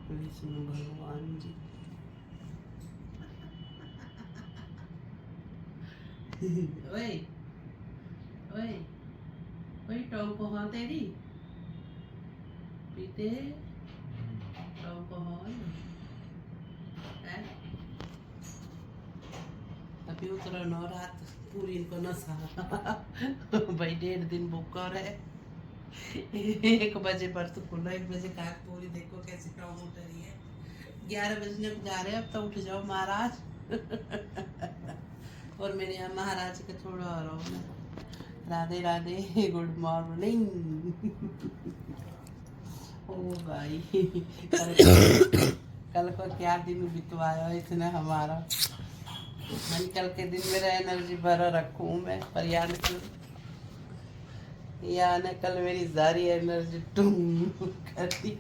विष्णु भगवान जी। ओए ओए ओए टोंको हाँ तेरी पीते टोंको हाँ है। अभी उतरा नौ रात पूरी इनको नशा भाई 1.5 दिन भूखा रहे। 1 बजे पर तो खुला, 1 बजे का पूरी देखो कैसे टॉम उठ रही है। 11 बजने को जा रहे हैं, अब तो उठ जाओ महाराज। और मेरे यहाँ महाराज का थोड़ा और हो ना। Radhe Radhe, good morning. ओ भाई कल को क्या दिन बितवाया इसने हमारा। मैं कल के दिन मेरा एनर्जी भरा रखूँ मैं, पर यार ने कल मेरी सारी एनर्जी टूम कर दी।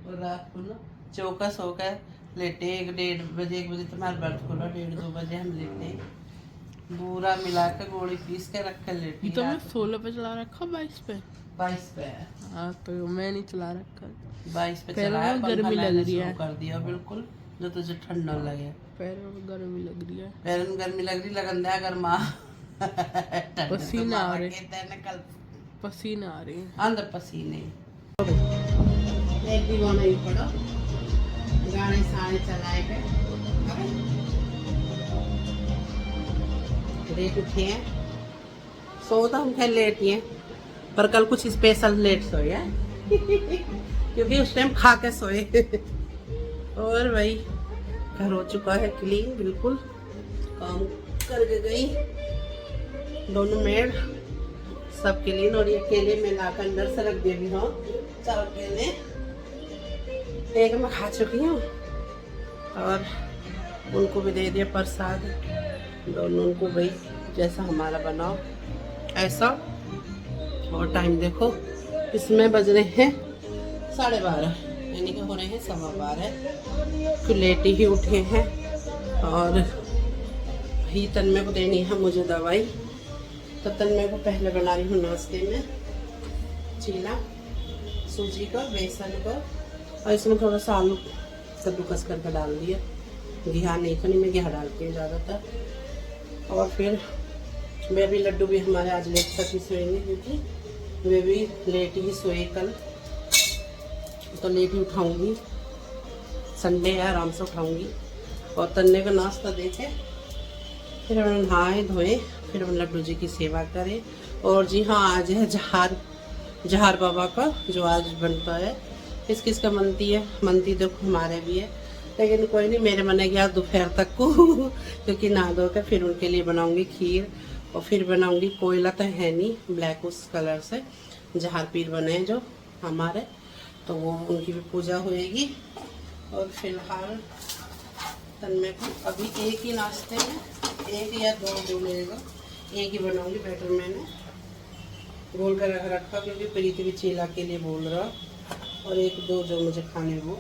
और रात को ना चौकस हो गए लेटे 1 बजे तुम्हारा बर्थ खोला, 1:30-2 बजे हम लेटे पूरा मिला के गोली पीस के रख कर लेटी। तो मैं 16 पे चला रखा, 22 पे 22 पे। हाँ तो मैं नहीं चला रखा, 22 पे पैरों चलाया, में पंखा गर्मी लग लेना रही है। शुरू कर दिया बिल्कुल, जो तुझे ठंड न लगे। पैरों में गर्मी लग रही है, पैरों में गर्मी लग रही, लगन दिया अगर माँ पसीना आ रहे, कल पसीना आ रही है अंदर पसीने। एक भी वो नहीं पड़ो गाने साने चलाए गए। लेट उठे हैं, सो तो हम खैर लेट ही हैं, पर कल कुछ स्पेशल लेट सोए हैं क्योंकि उस टाइम खा के सोए। और भाई घर हो चुका है क्लीन बिल्कुल, काम करके गई दोनों मेड सब क्लीन। और ये केले में लाकर अंदर से रख दिए भी हूँ, 4 केले, एक मैं खा चुकी हूँ और उनको भी दे दिया प्रसाद। दोनों उनको भाई जैसा हमारा बनाओ ऐसा। और टाइम देखो इसमें बज रहे हैं 12:30, यानी कि हो रहे हैं 12:15। फिर लेट ही उठे हैं और ही तन्मय को देनी है मुझे दवाई। तो तन्मय को पहले बना रही हूँ नाश्ते में चीला सूजी का, बेसन का, और इसमें थोड़ा सा आलू कद्दूकस करके डाल दिया। घिया नहीं तो नहीं, मैं घिया डालती हूँ ज़्यादातर। और फिर बेबी लड्डू भी हमारे आज लेट तक ही सोएंगे क्योंकि वे भी लेट ही सोए कल, तो लेट ही उठाऊंगी। संडे है, आराम से उठाऊंगी। और तन्ने का नाश्ता देके फिर हम नहाए धोए, फिर हम लड्डू जी की सेवा करें। और जी हाँ, आज है जहार बाबा का जो आज बनता है। किस किस का मनती है, मनती देखो हमारे भी है, लेकिन कोई नहीं, मेरे मन गया दोपहर तक को क्योंकि नहा धो के फिर उनके लिए बनाऊंगी खीर। और फिर बनाऊंगी, कोयला तो है नहीं, ब्लैक उस कलर से जहार पीर बने जो हमारे, तो वो उनकी भी पूजा होएगी। और फिलहाल तन्मय को अभी एक ही नाश्ते में 1 या 2 जो मिलेगा, एक ही बनाऊंगी। बैटर मैंने गोल कर रखा क्योंकि प्रीति भी चीला के लिए बोल रहा, और 1-2 जो मुझे खाने वो।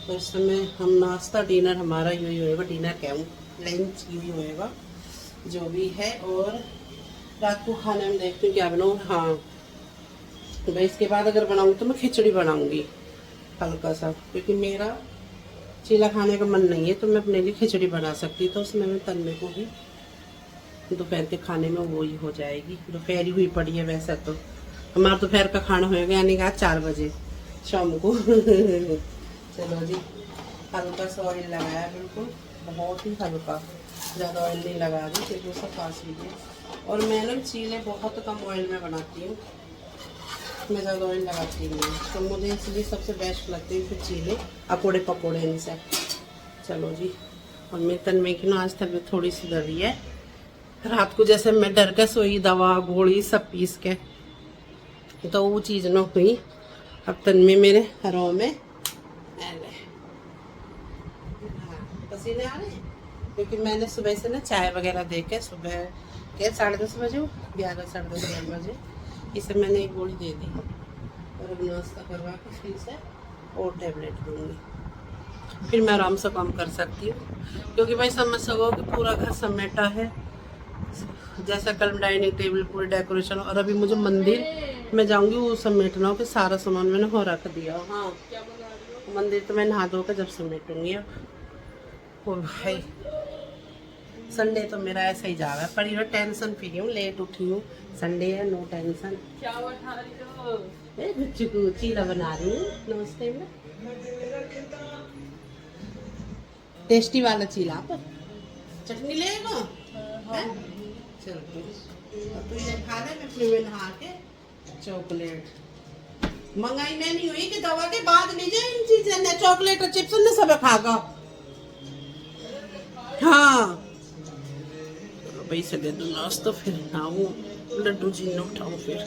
तो इस समय हम नाश्ता डिनर हमारा यही होएगा, डिनर क्या हूँ लंच यही होएगा जो भी है। और रात को खाने में देखती हूँ क्या बनाऊँ। हाँ तो भाई इसके बाद अगर बनाऊँगी तो मैं खिचड़ी बनाऊँगी हल्का सा, क्योंकि मेरा चीला खाने का मन नहीं है, तो मैं अपने लिए खिचड़ी बना सकती। तो उसमें मैं तन्मय को भी दोपहर के खाने में वो ही हो जाएगी। दोपहर ही हुई पड़ी है वैसे तो, हमारा दोपहर का खाना होएगा यानी कि 4 बजे शाम को। चलो जी, हल्का सा ऑयल लगाया बिल्कुल, बहुत ही हल्का, ज़्यादा ऑयल नहीं लगा रही क्योंकि उसका पास लीजिए। और मैं ना चीले बहुत कम ऑयल में बनाती हूँ, मैं ज़्यादा ऑयल लगाती नहीं हूँ, तो मुझे इसलिए सबसे बेस्ट लगती है फिर चीले अकोड़े पकोड़े इनसे। चलो जी, और मेरे तन्मय की ना आज तबीयत थोड़ी सी डरी है। रात को जैसे मैं डर के सोई, दवा गोली सब पीस के, तो वो चीज़ ना हुई। अब तन्मय मेरे रो में पसीने आ रहे हैं क्योंकि मैंने सुबह से ना चाय वगैरह दे के, सुबह के 10:30 बजे 11 साढ़े 10 बजे इसे मैंने एक गोली दे दी। और अब नाश्ता करवा के फिर से और टैबलेट दूँगी, फिर मैं आराम से काम कर सकती हूँ। क्योंकि भाई समझ सको कि पूरा घर समेटा है, जैसा कल डाइनिंग टेबल पूरी डेकोरेशन। और अभी मुझे मंदिर में जाऊँगी वो समेटना हो कि सारा सामान मैंने हो रख दिया। हाँ क्या बना रही हो? मंदिर तो मैं नहा धो कर जब समेटूंगी अब। ओ भाई संडे तो मेरा ऐसा ही जा रहा है, पर ये टेंशन फ्री हूँ, लेट उठी हूँ, संडे है, नो टेंशन। क्या बना रही हो? गुच्ची को चीला बना रही हूँ नमस्ते में, टेस्टी वाला चीला। आप चटनी लेगा? हैं? चल तू ये खा ले, मैं फिर में नहा के चॉकलेट मंगाई में नहीं हुई कि दवा के बाद लीजिए इन चीजें ने, चॉकलेट और चिप्स ने सब खागा। हाँ भाई से दे दूँ नाश्ता, फिर नहाऊँ, लड्डू जी ने उठाऊँ। फिर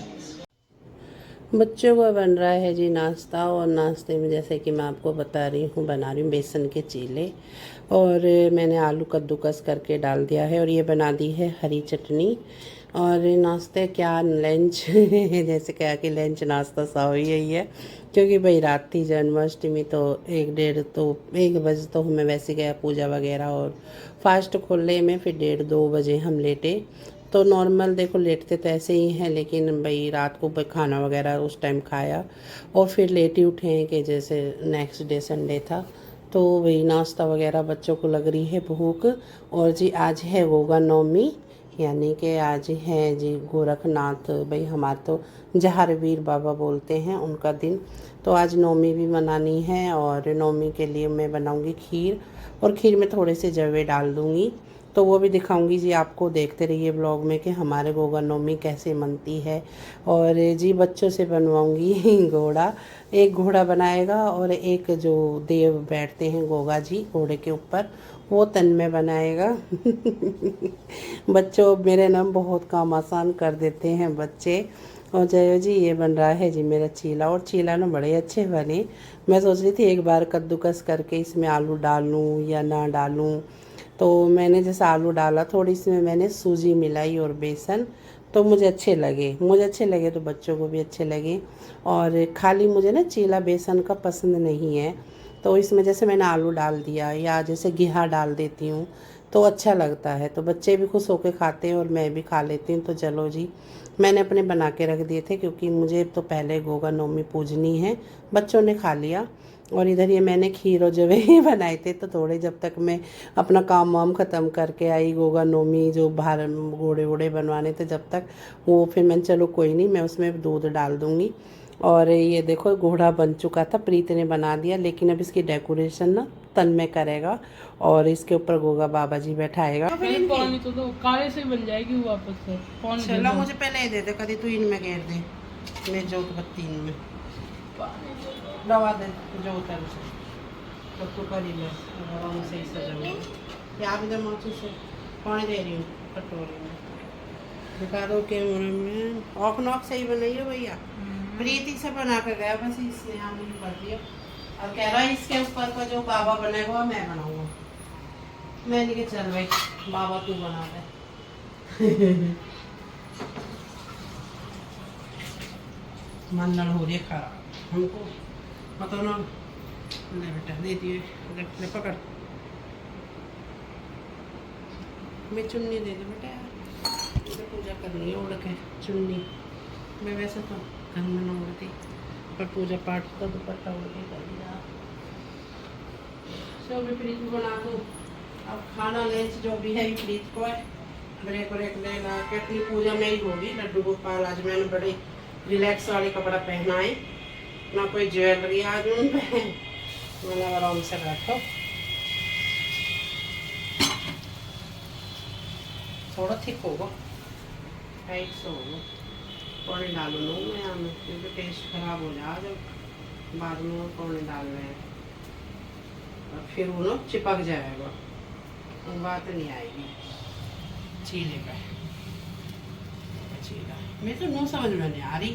बच्चों को बन रहा है जी नाश्ता, और नाश्ते में जैसे कि मैं आपको बता रही हूँ बना रही हूँ बेसन के चीले, और मैंने आलू कद्दूकस करके डाल दिया है, और ये बना दी है हरी चटनी। और नाश्ते क्या लंच जैसे क्या कि लंच नाश्ता सा ही यही है, क्योंकि भाई रात थी जन्माष्टमी, तो 1 तो हमें वैसे गया पूजा वगैरह और फास्ट खोलने में, फिर 1:30-2 बजे हम लेटे। तो नॉर्मल देखो लेटते तो ऐसे ही हैं, लेकिन भाई रात को खाना वगैरह उस टाइम खाया, और फिर लेट ही उठे हैं कि जैसे नेक्स्ट डे संडे था, तो वही नाश्ता वगैरह, बच्चों को लग रही है भूख। और जी आज है गोगा नवमी, यानी कि आज है जी गोरखनाथ, भाई हमारे तो जहारवीर बाबा बोलते हैं उनका दिन, तो आज नवमी भी मनानी है। और नवमी के लिए मैं बनाऊंगी खीर, और खीर में थोड़े से जवे डाल दूंगी, तो वो भी दिखाऊंगी जी आपको, देखते रहिए ब्लॉग में कि हमारे गोगा नवमी कैसे मनती है। और जी बच्चों से बनवाऊंगी घोड़ा, एक घोड़ा बनाएगा, और एक जो देव बैठते हैं गोगा जी घोड़े के ऊपर, वो तन में बनाएगा। बच्चों मेरे नाम बहुत काम आसान कर देते हैं बच्चे। और जयो जी ये बन रहा है जी मेरा चीला, और चीला ना बड़े अच्छे बने। मैं सोच रही थी एक बार कद्दूकस करके इसमें आलू डालूं या ना डालूं, तो मैंने जैसे आलू डाला, थोड़ी इसमें मैंने सूजी मिलाई और बेसन, तो मुझे अच्छे लगे तो बच्चों को भी अच्छे लगे। और खाली मुझे ना चीला बेसन का पसंद नहीं है, तो इसमें जैसे मैंने आलू डाल दिया या जैसे घिया डाल देती हूँ तो अच्छा लगता है, तो बच्चे भी खुश होकर खाते हैं और मैं भी खा लेती हूँ। तो चलो जी मैंने अपने बना के रख दिए थे, क्योंकि मुझे तो पहले गोगा नवमी पूजनी है। बच्चों ने खा लिया, और इधर ये मैंने खीर और जवे ही बनाए थे, तो थोड़े जब तक मैं अपना काम वाम ख़त्म करके आई, गोगा नवमी जो बाहर घोड़े वोड़े बनवाने थे जब तक, वो फिर मैंने चलो कोई नहीं, मैं उसमें दूध डाल दूँगी। और ये देखो घोड़ा बन चुका था, प्रीत ने बना दिया, लेकिन अब इसकी डेकोरेशन ना तन में करेगा, और इसके ऊपर गोगा बाबा जी बैठाएगा। पानी तो दो, काले से बन जाएगी वो वापस से। पानी चलो मुझे पहले ये दे दे, कभी तू इनमें घेर दे, मैं जोत बत्ती इनमें दवा दे जोत है उसे, तो तू कर ही ले आराम से ही सजा। या भी माची से पानी दे रही हूँ कटोरी में, दिखा दो कैमरे में। ऑफ नॉक सही बनाइए भैया, प्रीति से बना कर गया, बस इसने यहाँ नहीं कर दिया, और कह रहा है इसके ऊपर का जो बाबा बनेगा मैं बनाऊंगा। मैंने कहा चल भाई बाबा तू बना दे। मंदन हो रही है खराब हमको, मतलब ना ले बेटा दे दिए, ले पकड़, मैं चुन्नी दे दे बेटा, मुझे पूजा करनी है उड़ के चुन्नी। मैं वैसे तो घर में न उड़ती, पर पूजा पाठ का दुपट्टा उड़ के कर दिया। सब भी फ्रिज बना दूँ, अब खाना लंच जो भी है फ्रिज को है, ब्रेक ब्रेक लेगा के अपनी पूजा में ही होगी। लड्डू गोपाल आज मैंने बड़े रिलैक्स वाले कपड़ा पहना है, ना कोई ज्वेलरी आज उन पे, मतलब आराम से बैठो। थोड़ा थिक होगा, टाइट से होगा, पौड़े डालो लो मैं यहाँ में, क्योंकि टेस्ट खराब हो जाए जब बाद में वो पौड़े डाल रहे हैं, और फिर वो ना चिपक जाएगा, वो बात नहीं आएगी चीले पे। चीला मैं तो नो समझ में नहीं आ रही,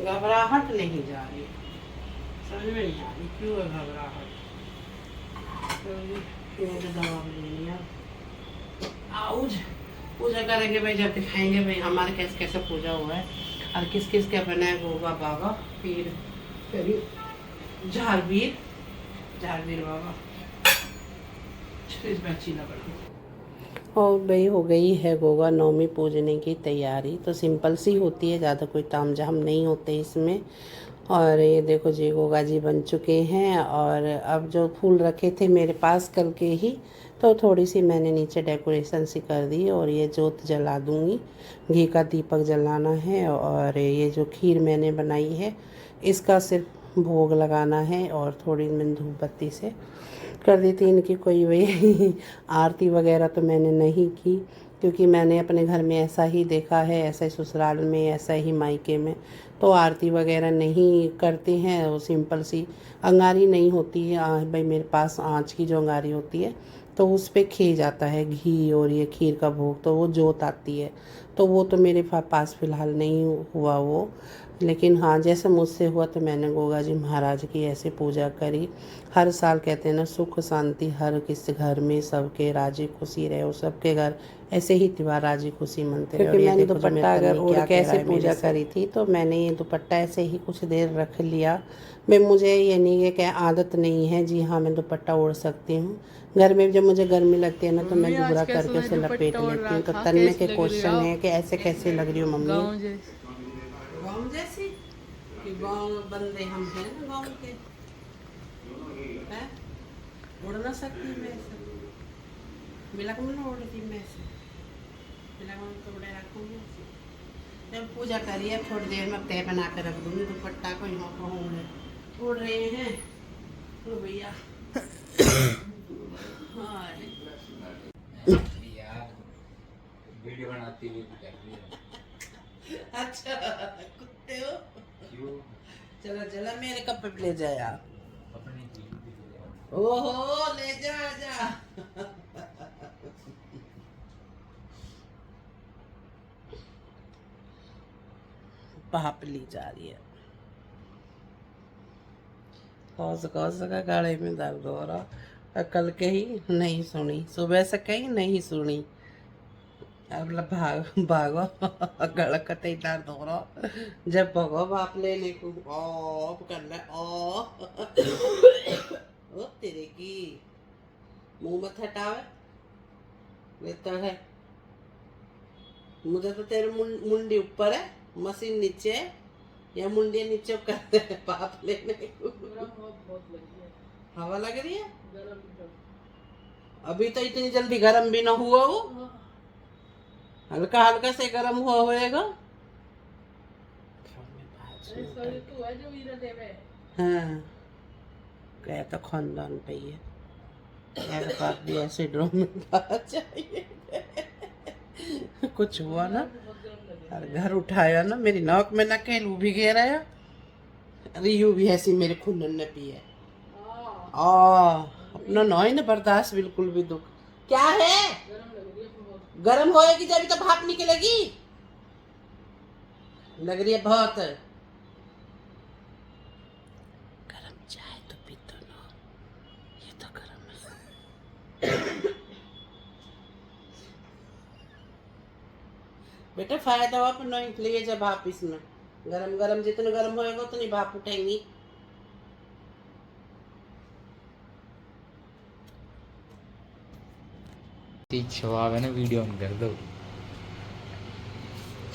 घबराहट नहीं जा रही, समझ में नहीं आ रही क्यों है घबराहट। तो मुझे दवा भी लेनी है, आउज पूजा करेंगे भाई, जब दिखाएंगे भाई हमारे कैसे कैसे पूजा हुआ है, और किस किस के बना है गोगा बाबा, फिर झारवीर बाबा, इस बार चीला बना। और भाई हो गई है गोगा नवमी पूजने की तैयारी, तो सिंपल सी होती है, ज़्यादा कोई तामझाम नहीं होते इसमें। और ये देखो जी गोगा जी बन चुके हैं। और अब जो फूल रखे थे मेरे पास कल के ही, तो थोड़ी सी मैंने नीचे डेकोरेशन सी कर दी। और ये जोत जला दूँगी, घी का दीपक जलाना है। और ये जो खीर मैंने बनाई है इसका सिर्फ भोग लगाना है। और थोड़ी मैं धूप बत्ती से कर दी थी इनकी कोई वही आरती वगैरह तो मैंने नहीं की, क्योंकि मैंने अपने घर में ऐसा ही देखा है, ऐसा ही ससुराल में, ऐसा ही मायके में, तो आरती वगैरह नहीं करते हैं। वो सिंपल सी अंगारी नहीं होती है भाई, मेरे पास आँच की जो अंगारी होती है तो उस पे खिए जाता है घी और ये खीर का भोग, तो वो जोत आती है। तो वो तो मेरे पास फ़िलहाल नहीं हुआ वो, लेकिन हाँ जैसे मुझसे हुआ तो मैंने गोगा जी महाराज की ऐसे पूजा करी। हर साल कहते हैं ना, सुख शांति हर किसी घर में, सबके राजी खुशी रहे और सबके घर ऐसे ही त्योहार राजी खुशी मनते रहे। क्योंकि मैंने दुपट्टा अगर ओढ़ के ऐसे पूजा करी थी, तो मैंने ये दुपट्टा ऐसे ही कुछ देर रख लिया। मुझे ये नहीं है कि आदत नहीं है, जी हाँ मैं दुपट्टा ओढ़ सकती हूँ। घर में जब मुझे गर्मी लगती है ना तो मैं दुबरा करके उसे लपेट लेती हूँ। तो तन्मय के क्वेश्चन है कि ऐसे कैसे लग रही हो मम्मी? गाँव जैसी कि गाँव बंदे हम हैं ना गाँव के, हैं उड़ ना सकती मैं ऐसे, बिलक में ना उड़ती मैं ऐसे, बिलक में तो उड़े रखूँगी ऐसे। जब पूजा करिए थोड़ी देर में तय बना कर रख दूँगी दुपट्टा को, यहाँ पर होंगे उड़ रहे हैं तो भैया। हाँ वीडियो बनाती हुई अच्छा कुत्ते हो क्यों? चलो चलो मेरे कप पे ले जाए आप। ओहो ले जा जा। पाप ली जा रही है। कौन सा का गाड़े में दर्द हो रहा, कल के ही नहीं सुनी, सुबह से कहीं नहीं सुनी। अब भागो गड़कते ही दर्द हो रहा, जब भगो बाप लेने को ऑफ कर ले ओ तेरे की मुंह मत हटावे लेता है। मुझे तो तेरे मुंडी ऊपर है, मशीन नीचे है, या मुंडी नीचे कर पाप लेने को। हवा लग रही है, अभी तो इतनी जल्दी गर्म भी ना हुआ वो, हल्का हल्का से गर्म हुआ होएगा। हाँ क्या तो खानदान पे ही है, बात भी ऐसे ड्रम में चाहिए। कुछ हुआ ना, घर उठाया ना, मेरी नाक में नकेल भी गिर आया, रियू भी ऐसी मेरे खुनन ने पी है। अपना नॉय ने बर्दाश्त बिल्कुल भी दुख क्या है, गरम होएगी जब तो भाप निकलेगी, लग रही है बहुत गरम चाय तो पी तो ना, ये तो गरम है। बेटा फायदा हो अपन लिए जब भाप, इसमें गरम गरम जितने गरम होएगा उतनी भाप उठेंगी। छुआवे ना वीडियो ऑन कर दो,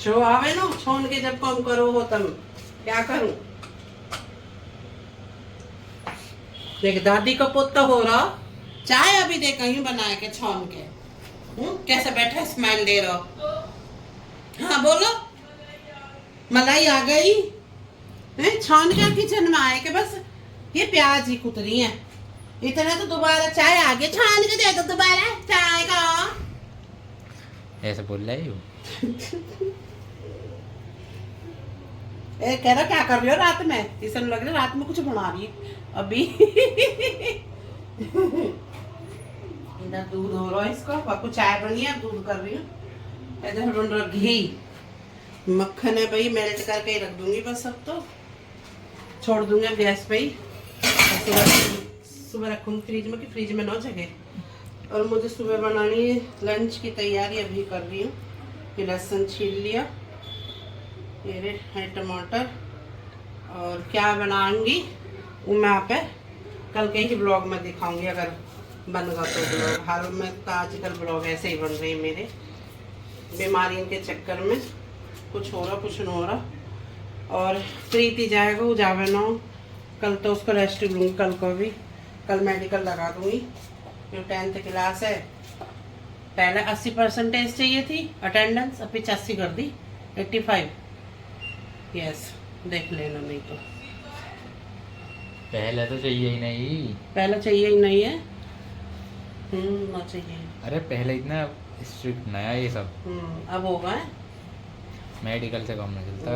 छो आवे ना छोन के जब कम करो हो तब क्या करूं। देख दादी का पुत्र हो रहा, चाय अभी दे कहीं बना के छौन के, कैसे बैठा स्माइल दे रहा। हाँ बोलो, मलाई आ गई है, छौन के किचन में आए के बस ये प्याज ही कुतरी है, इतना तो दोबारा चाय आ गई, छान के दे दो दोबारा चाय का। ऐसे बोल रही हो? कह रहा क्या कर रही हो रात में, इसे लग रहा रात में कुछ बना रही है अभी। इधर दूध हो रहा है इसका, बापू चाय बनी है दूध कर रही हूँ। इधर घी मक्खन है भाई, मेल्ट करके ही रख दूंगी बस, अब तो छोड़ दूंगा गैस पे ही, सुबह रखूंगी फ्रिज में कि फ्रिज में ना जगे। और मुझे सुबह बनानी है लंच की तैयारी, अभी कर रही हूँ। ये लहसुन छील लिया, ये है टमाटर, और क्या बनाऊंगी वो मैं आप कल के ही ब्लॉग में दिखाऊंगी, अगर बन गया तो ब्लॉग। हाल में तो आजकल ब्लॉग ऐसे ही बन रहे हैं मेरे, बीमारियों के चक्कर में कुछ हो रहा कुछ नहीं हो रहा। और प्रीति जाएगा वो जावे ना, कल तो उसको रेस्ट लूँगी, कल को भी, कल मेडिकल लगा दूँगी जो 10th क्लास है। पहले 80% चाहिए थी अटेंडेंस, अब 85 कर दी, 85। यस, देख लेना नहीं तो। पहले तो चाहिए ही नहीं। पहले चाहिए ही नहीं है, ना चाहिए। अरे पहले इतना स्ट्रिक्ट नया ये सब, अब होगा है। मेडिकल से कम नहीं चलता।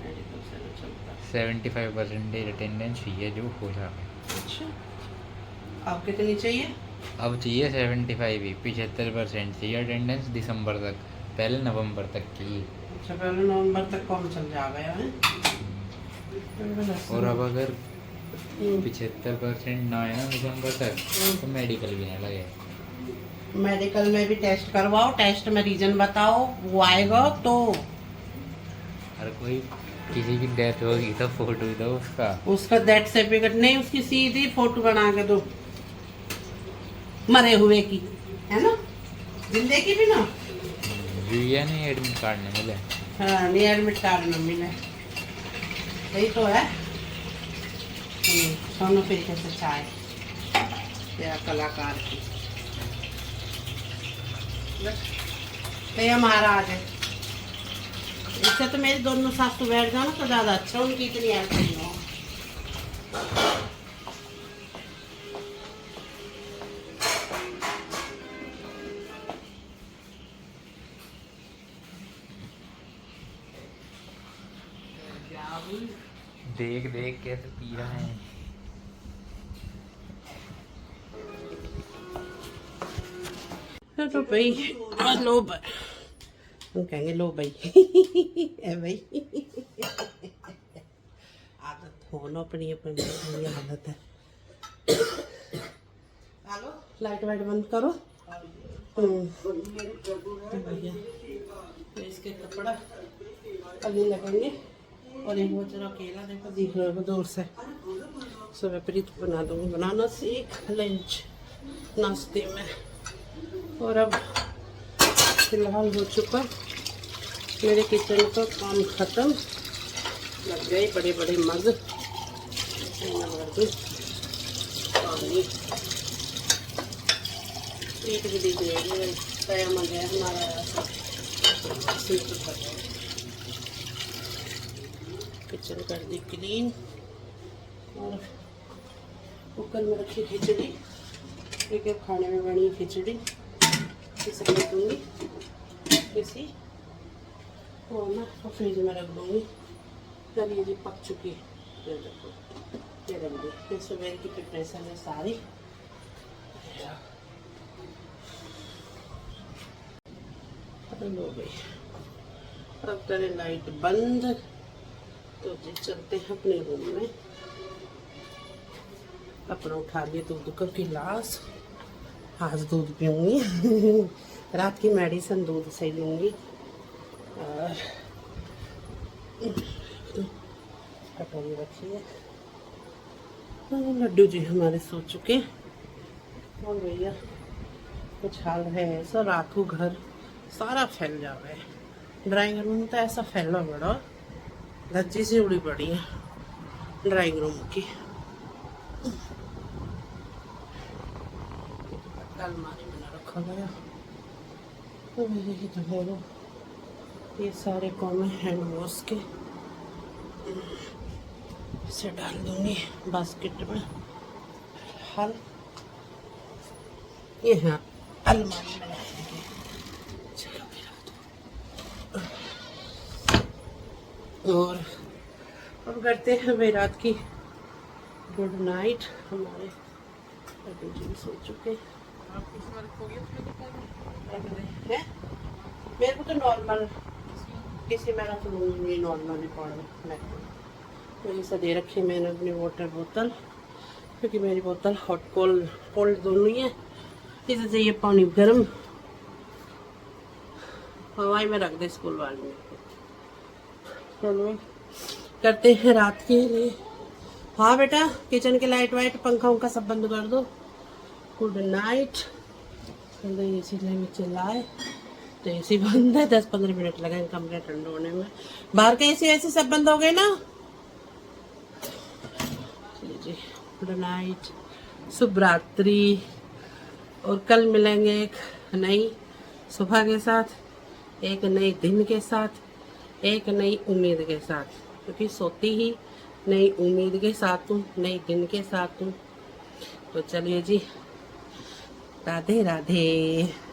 मेडिकल से नहीं चलता। 75% अटेंडेंस चाहिए जो हो जाए। अच्छा, अब कितनी चाहिए? अब चाहिए 75 ही, 75% चाहिए अटेंडेंस दिसंबर तक, पहले नवंबर तक की। अच्छा, पहले नवंबर तक कौन चल जाएगा है? और अब अगर 75% ना है ना दिसंबर तक तो मेडिकल भी ना लगे। मेडिकल में भी टेस्ट करवाओ, टेस्ट में रीजन बताओ, वो आएगा तो। हर कोई किसी की डेथ होगी तो फोटो दो उसका डेथ सर्टिफिकेट नहीं, उसकी सीधी फोटो बना के दो मरे हुए की, है ना, जिंदे की भी ना। या नहीं एडमिट कार्ड नहीं मिले। हाँ, नहीं एडमिट कार्ड में मिले, यही तो है। सोनू फिर कैसे चाय या कलाकार की, तो ये महाराज है। इससे तो मेरी दोनों सासू बैठ जाओ ना तो ज़्यादा अच्छा, उनकी इतनी हेल्प नहीं हो। देख देख कैसे पी रहा है। तो भाई लो भाई, हम कहेंगे लो भाई है भाई, आदत हो ना अपनी अपनी आदत है। हेलो, लाइट वाइट बंद करो। भैया इसके कपड़ा अभी लगेंगे, और एक वो जरा अकेला देखो दिख रहा है दूर से। सुबह प्रीत बना दूंगी, बनाना सीख लंच नाश्ते में। और अब फिलहाल हो चुका मेरे किचन का काम ख़त्म, लग गए बड़े बड़े मग पानी, एक भी दिख रही तया मग है हमारा ऐसा। किचन कर दी क्लीन, और कुकर में रखी खिचड़ी, एक खाने में बनी खिचड़ी इसे रख दूँगी किसी वो ना, और फ्रिज में रख दूँगी। चल ये जी पक चुकी है, ये देखो ये रख दी। फिर सुबह की प्रिपरेशन है सारी। लो भाई, अब करें लाइट बंद तो जी चलते हैं अपने रूम में। अपना उठा लिए दूध का गिलास, आज दूध पीऊँगी रात की मेडिसिन दूध से लूँगी। और कटोरी रखी है। लड्डू जी हमारे सो चुके, और भैया कुछ हाल है ऐसा, रात को घर सारा फैल जावे। ड्राइंग रूम तो ऐसा फैला बड़ा, धज्जी से उड़ी पड़ी है ड्राइंग रूम की। अलमारी में ना रखा गया तो यही तो है वो, ये सारे कॉम हैंड वॉश के। इसे डाल दूंगी बास्केट में। हाल ये है अलमारी में रख दूंगी। चलो और अब करते हैं भाई रात की गुड नाइट। हमारे अभी जी सो चुके हैं। मेरे को तो नॉर्मल किसी में रख लूँगी, नॉर्मल ही पड़ा तो ये सब दे रखी मैंने अपनी वाटर बोतल, क्योंकि मेरी बोतल हॉट कोल्ड दोनों ही है। इसे चाहिए पानी गर्म, हवाई में रख दे स्कूल वाले में। चलो करते हैं रात के लिए। हाँ बेटा, किचन के लाइट वाइट पंखा उंखा सब बंद कर दो। Good night. चलो ये चिल्लाए में चिल्लाए तो एसी बंद है, 10-15 मिनट लगेंगे कमरे ठंडे होने में। बाहर के एसी वैसे सब बंद हो गए ना। चलिए जी, गुड नाइट, शुभ रात्रि। और कल मिलेंगे एक नई सुबह के साथ, एक नई दिन के साथ, एक नई उम्मीद के साथ, क्योंकि सोती ही नई उम्मीद के साथ हूँ, नई दिन के साथ हूँ। तो चलिए जी, राधे राधे।